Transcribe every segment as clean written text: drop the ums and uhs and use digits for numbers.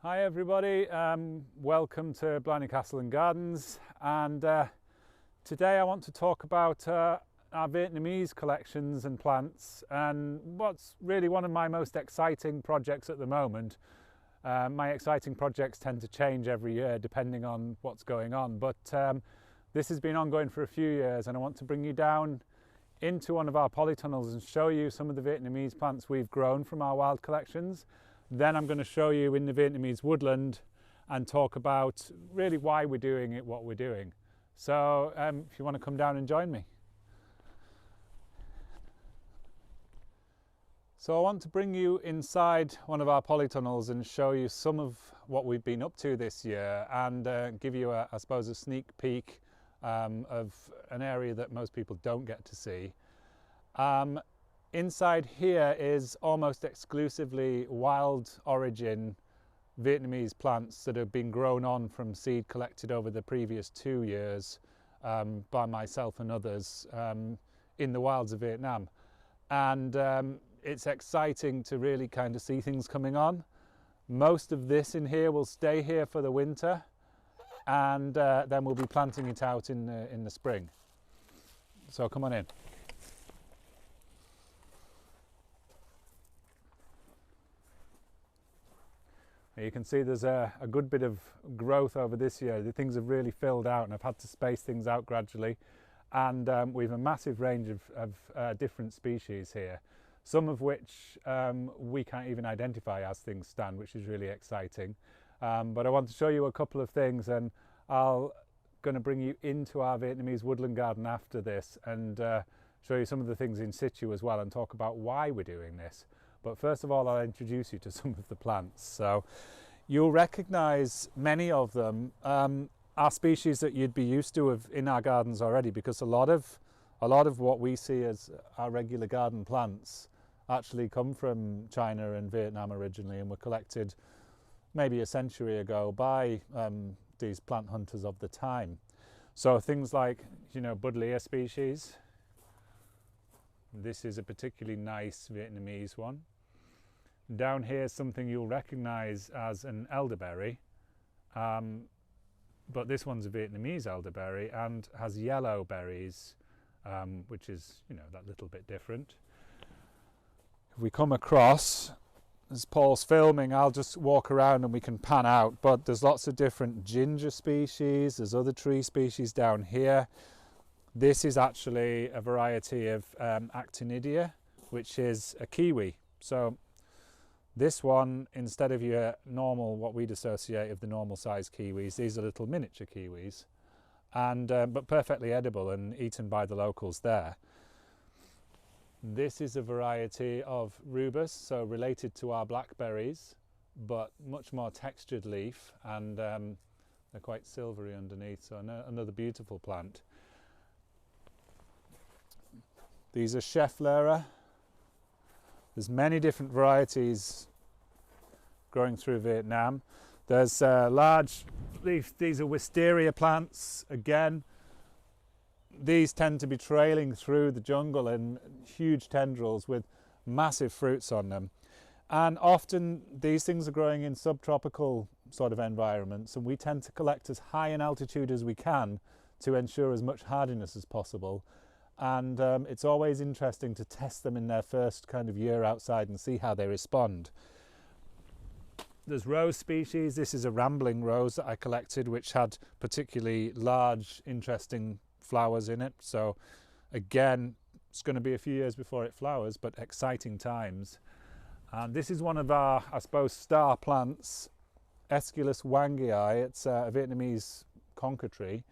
Hi everybody, welcome to Blarney Castle and Gardens, and today I want to talk about our Vietnamese collections and plants and what's really one of my most exciting projects at the moment. My exciting projects tend to change every year depending on what's going on, but this has been ongoing for a few years, and I want to bring you down into one of our polytunnels and show you some of the Vietnamese plants we've grown from our wild collections. Then I'm going to show you in the Vietnamese woodland and talk about really why we're doing it, what we're doing. So if you want to come down and join me. So I want to bring you inside one of our polytunnels and show you some of what we've been up to this year, and give you, I suppose, a sneak peek of an area that most people don't get to see. Inside here is almost exclusively wild origin Vietnamese plants that have been grown on from seed collected over the previous 2 years by myself and others in the wilds of Vietnam. And it's exciting to really kind of see things coming on. Most of this in here will stay here for the winter, and then we'll be planting it out in the spring. So come on in. You can see there's a good bit of growth over this year. The things have really filled out, and I've had to space things out gradually. And we've a massive range of different species here, some of which we can't even identify as things stand, which is really exciting. But I want to show you a couple of things, and I'm going to bring you into our Vietnamese woodland garden after this and show you some of the things in situ as well and talk about why we're doing this. But first of all, I'll introduce you to some of the plants. So you'll recognise many of them are species that you'd be used to in our gardens already, because a lot of what we see as our regular garden plants actually come from China and Vietnam originally, and were collected maybe a century ago by these plant hunters of the time. So things like, Buddleia species. This is a particularly nice Vietnamese one. Down here is something you'll recognise as an elderberry, but this one's a Vietnamese elderberry and has yellow berries, which is, that little bit different. If we come across, as Paul's filming, I'll just walk around and we can pan out, but there's lots of different ginger species, there's other tree species down here. This is actually a variety of actinidia, which is a kiwi. So this one, instead of your normal, what we'd associate of the normal size kiwis, these are little miniature kiwis, and but perfectly edible and eaten by the locals there. This is a variety of rubus, so related to our blackberries, but much more textured leaf, and they're quite silvery underneath, so another beautiful plant. These are Scheffler. There's many different varieties growing through Vietnam. There's large leaf, these are wisteria plants again. These tend to be trailing through the jungle in huge tendrils with massive fruits on them. And often these things are growing in subtropical sort of environments, and we tend to collect as high in altitude as we can to ensure as much hardiness as possible. And it's always interesting to test them in their first kind of year outside and see how they respond. There's rose species. This is a rambling rose that I collected, which had particularly large, interesting flowers in it. So again, it's going to be a few years before it flowers, but exciting times. And this is one of our, I suppose, star plants, Aesculus wangii. It's a Vietnamese conker tree,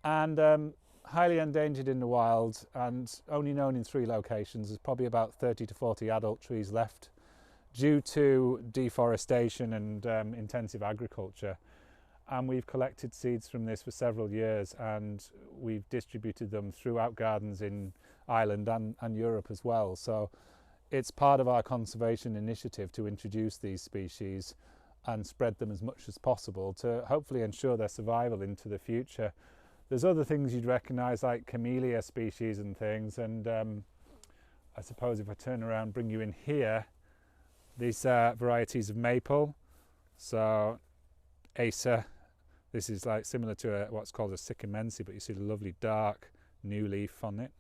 and highly endangered in the wild and only known in 3 locations. There's probably about 30 to 40 adult trees left due to deforestation and intensive agriculture. And we've collected seeds from this for several years, and we've distributed them throughout gardens in Ireland and Europe as well. So it's part of our conservation initiative to introduce these species and spread them as much as possible to hopefully ensure their survival into the future. There's other things you'd recognise, like camellia species and things, and I suppose if I turn around and bring you in here, these varieties of maple, So Acer, this is like similar to what's called a sycamensi, but you see the lovely dark new leaf on it.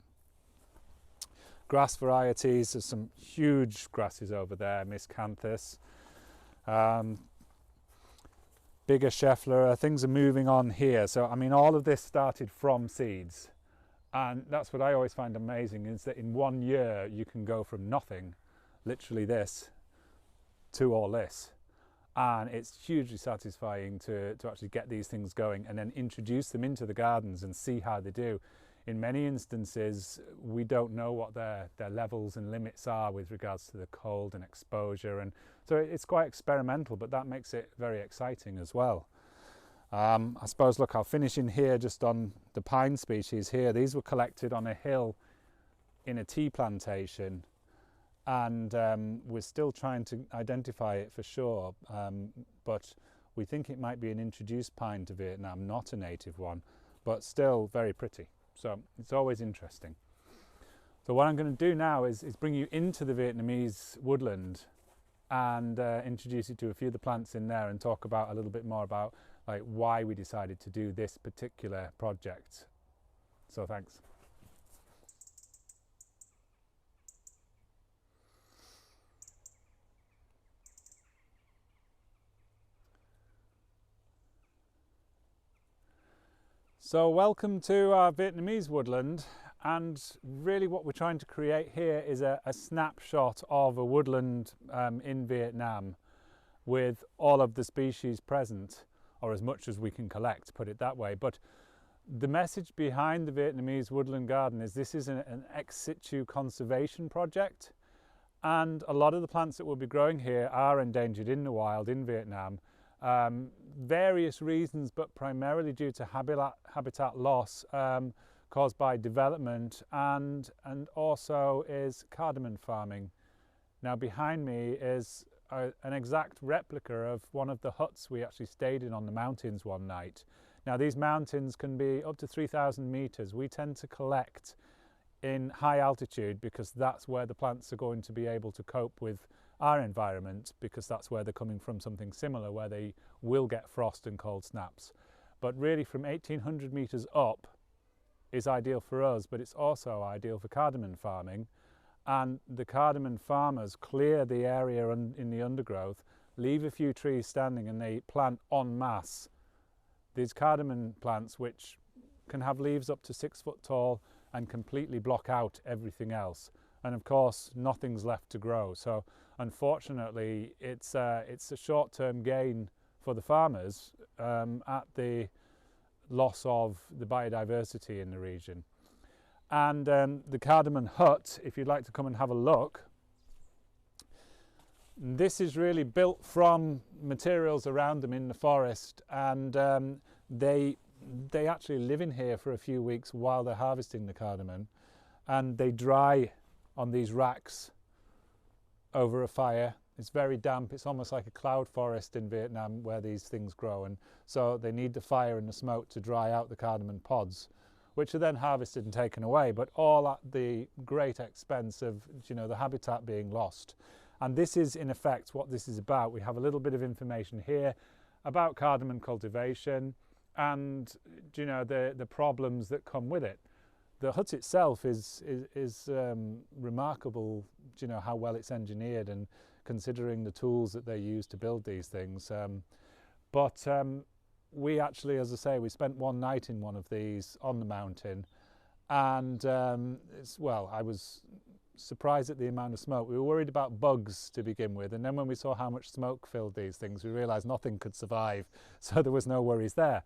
Grass varieties, there's some huge grasses over there, miscanthus, bigger Scheffler, things are moving on here. So I mean, all of this started from seeds, and that's what I always find amazing, is that in 1 year you can go from nothing, literally this, to all this. And it's hugely satisfying to actually get these things going and then introduce them into the gardens and see how they do. In many instances, we don't know what their levels and limits are with regards to the cold and exposure, and so it's quite experimental, but that makes it very exciting as well. I suppose, look, I'll finish in here just on the pine species here. These were collected on a hill in a tea plantation, and we're still trying to identify it for sure, but we think it might be an introduced pine to Vietnam, not a native one, but still very pretty. So it's always interesting. So what I'm going to do now is bring you into the Vietnamese woodland and introduce you to a few of the plants in there and talk about a little bit more about like why we decided to do this particular project. So thanks. So welcome to our Vietnamese woodland, and really what we're trying to create here is a snapshot of a woodland in Vietnam with all of the species present, or as much as we can collect, put it that way. But the message behind the Vietnamese woodland garden is this is an ex situ conservation project, and a lot of the plants that we'll be growing here are endangered in the wild in Vietnam. Various reasons, but primarily due to habitat loss caused by development and also is cardamom farming. Now behind me is an exact replica of one of the huts we actually stayed in on the mountains one night. Now these mountains can be up to 3,000 meters. We tend to collect in high altitude because that's where the plants are going to be able to cope with our environment, because that's where they're coming from, something similar where they will get frost and cold snaps. But really from 1,800 meters up is ideal for us, but it's also ideal for cardamom farming. And the cardamom farmers clear the area in the undergrowth, leave a few trees standing, and they plant en masse these cardamom plants, which can have leaves up to 6 foot tall and completely block out everything else. And of course nothing's left to grow. So unfortunately it's a short-term gain for the farmers at the loss of the biodiversity in the region. And the cardamom hut, if you'd like to come and have a look, this is really built from materials around them in the forest, and they actually live in here for a few weeks while they're harvesting the cardamom, and they dry on these racks over a fire. It's very damp. It's almost like a cloud forest in Vietnam where these things grow, and so they need the fire and the smoke to dry out the cardamom pods, which are then harvested and taken away, but all at the great expense of, you know, the habitat being lost. And this is in effect what this is about. We have a little bit of information here about cardamom cultivation and, you know, the problems that come with it. The hut itself is remarkable, you know, how well it's engineered, and considering the tools that they use to build these things. But we actually, as I say, we spent one night in one of these on the mountain, and I was surprised at the amount of smoke. We were worried about bugs to begin with, and then when we saw how much smoke filled these things, we realised nothing could survive, so there was no worries there.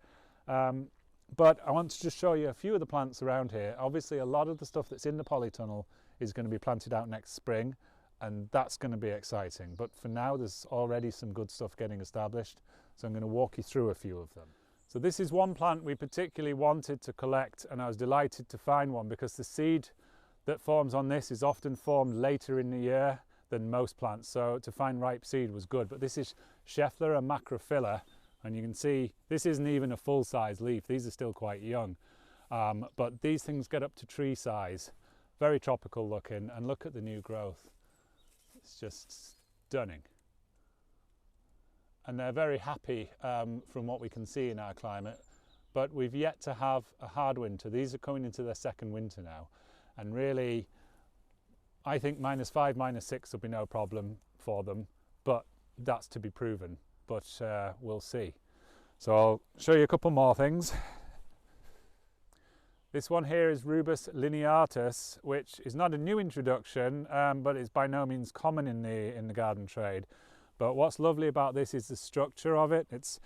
But I want to just show you a few of the plants around here. Obviously a lot of the stuff that's in the polytunnel is going to be planted out next spring, and that's going to be exciting. But for now there's already some good stuff getting established, so I'm going to walk you through a few of them. So this is one plant we particularly wanted to collect, and I was delighted to find one because the seed that forms on this is often formed later in the year than most plants, so to find ripe seed was good. But this is Scheffler, a macrophylla, and you can see this isn't even a full-size leaf. These are still quite young, but these things get up to tree size, very tropical looking, and look at the new growth. It's just stunning. and they're very happy from what we can see in our climate, but we've yet to have a hard winter. These are coming into their second winter now, and really I think -5, -6 will be no problem for them, but that's to be proven, but we'll see. So I'll show you a couple more things. This one here is Rubus Lineatus, which is not a new introduction, but it's by no means common in the garden trade. But what's lovely about this is the structure of it. It's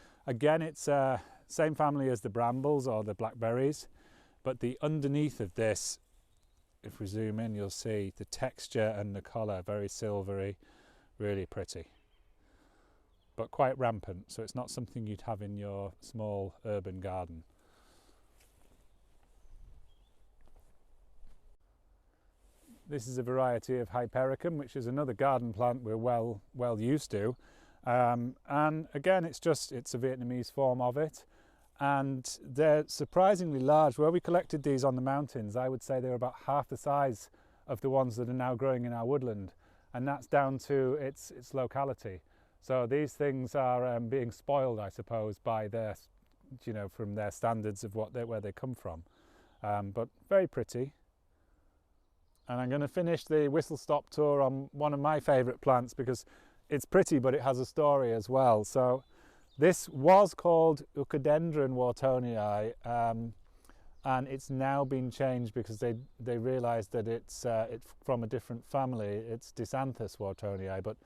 same family as the brambles or the blackberries, but the underneath of this, if we zoom in, you'll see the texture and the colour, very silvery, really pretty, but quite rampant, so it's not something you'd have in your small urban garden. This is a variety of Hypericum, which is another garden plant we're well used to, and again it's a Vietnamese form of it, and they're surprisingly large. Where we collected these on the mountains, I would say they were about half the size of the ones that are now growing in our woodland, and that's down to its locality. So these things are being spoiled, I suppose, by their, from their standards of where they come from, but very pretty. And I'm going to finish the whistle-stop tour on one of my favourite plants because it's pretty, but it has a story as well. So this was called Eucadendron Whartonii, and it's now been changed because they realised that it's from a different family. It's Disanthus Whartonii, but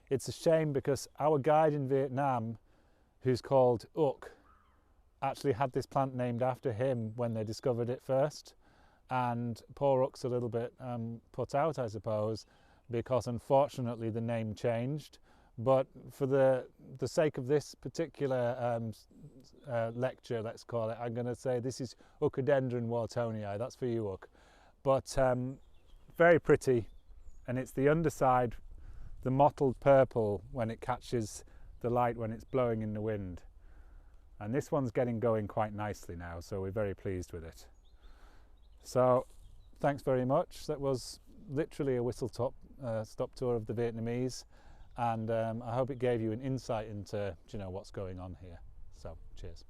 it's a shame because our guide in Vietnam, who's called Uk, actually had this plant named after him when they discovered it first. And poor Uk's a little bit put out, I suppose, because unfortunately the name changed. But for the sake of this particular lecture, let's call it, I'm going to say this is Eucadendron Whartonii. That's for you, Uk. But very pretty, and it's the underside, the mottled purple when it catches the light when it's blowing in the wind. And this one's getting going quite nicely now, so we're very pleased with it. So thanks very much. That was literally a whistle-stop tour of the Vietnamese, and I hope it gave you an insight into what's going on here. So cheers.